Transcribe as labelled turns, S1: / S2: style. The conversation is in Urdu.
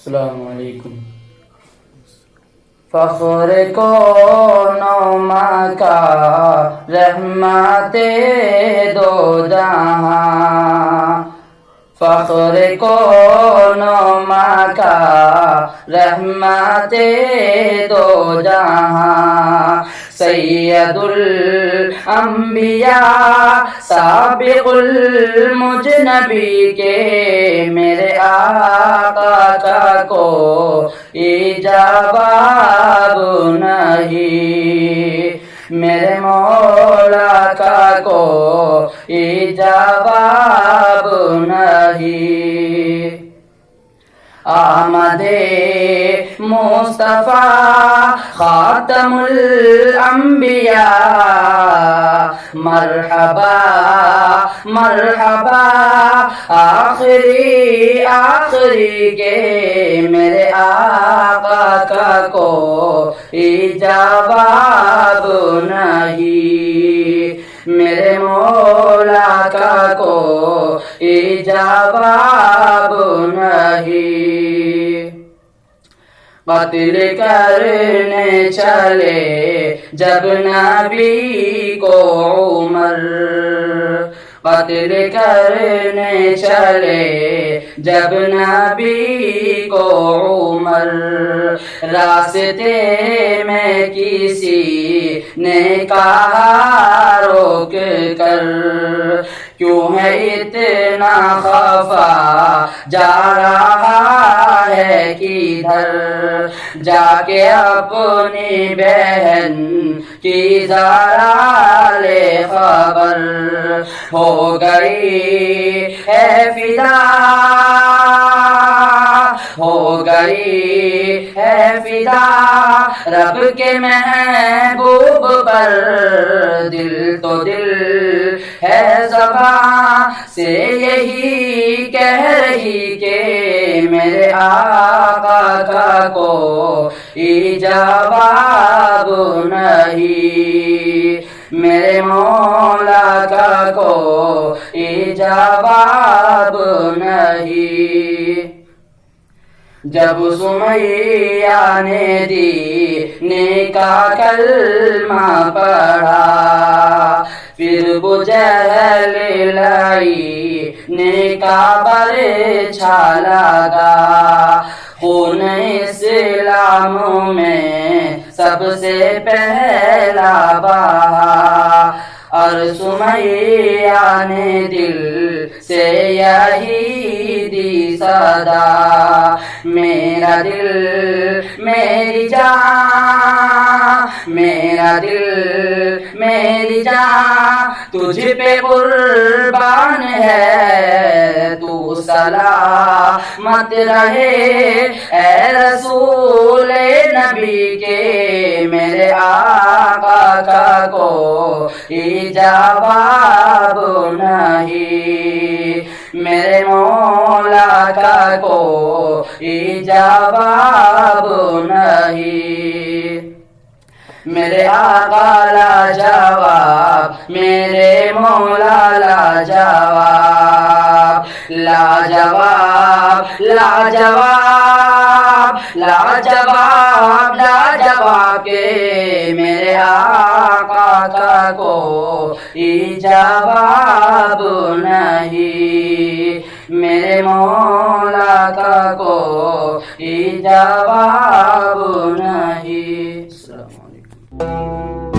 S1: السلام علیکم۔ فخر کو نوما کا رحمت دو جہاں، فخر کو نوما کا رحمت دو جہاں، سید الانبیاء سابق المجنبی کے میرے آقا کا کوئی جواب نہیں، میرے مولا کا کوئی جواب نہیں۔ آمد مصطفیٰ خاتم الانبیاء، مرحبا مرحبا آخری کے میرے آقا کا کوئی جواب نہیں، میرے مولا کا کوئی جواب نہیں۔ قتل کرنے چلے جب نبی کو عمر، قتل کرنے چلے جب نبی کو عمر، راستے میں کسی نے کہا روک کر، کیوں ہے اتنا خفا جا رہا ہے کدھر، جا کے اپنی بہن کی ذرا لے خبر، ہو گئی ہے فدا، ہو گئی ہے فدا رب کے محبوب پر، دل تو دل ہے زباں سے یہی کہہ رہی کہ میرے آقا کا کوئی جواب نہیں، میرے مولا کا کوئی جواب نہیں۔ جب سمیہ نے دین کا کلمہ پڑھا، پھر بجہل لائی نے کا برچھا لگا، خون اسلام میں سب سے پہلا بہا، اور سمیہ نے دل سے یہی دی صدا، میرا دل میری جان، میرا دل میری جان تجھ پہ قربان ہے، تو سلامت رہے اے رسول نبی کے میرے آقا کا کوئی جواب نہیں، میرے مولا کا کوئی جواب نہیں۔ میرے آقا لا جواب، میرے مولا لا جواب، لا جواب لا جواب لا جواب لا جواب کے میرے آقا کا کوئی جواب نہیں، میرے مولا کا کوئی جواب نہیں۔ السلام علیکم۔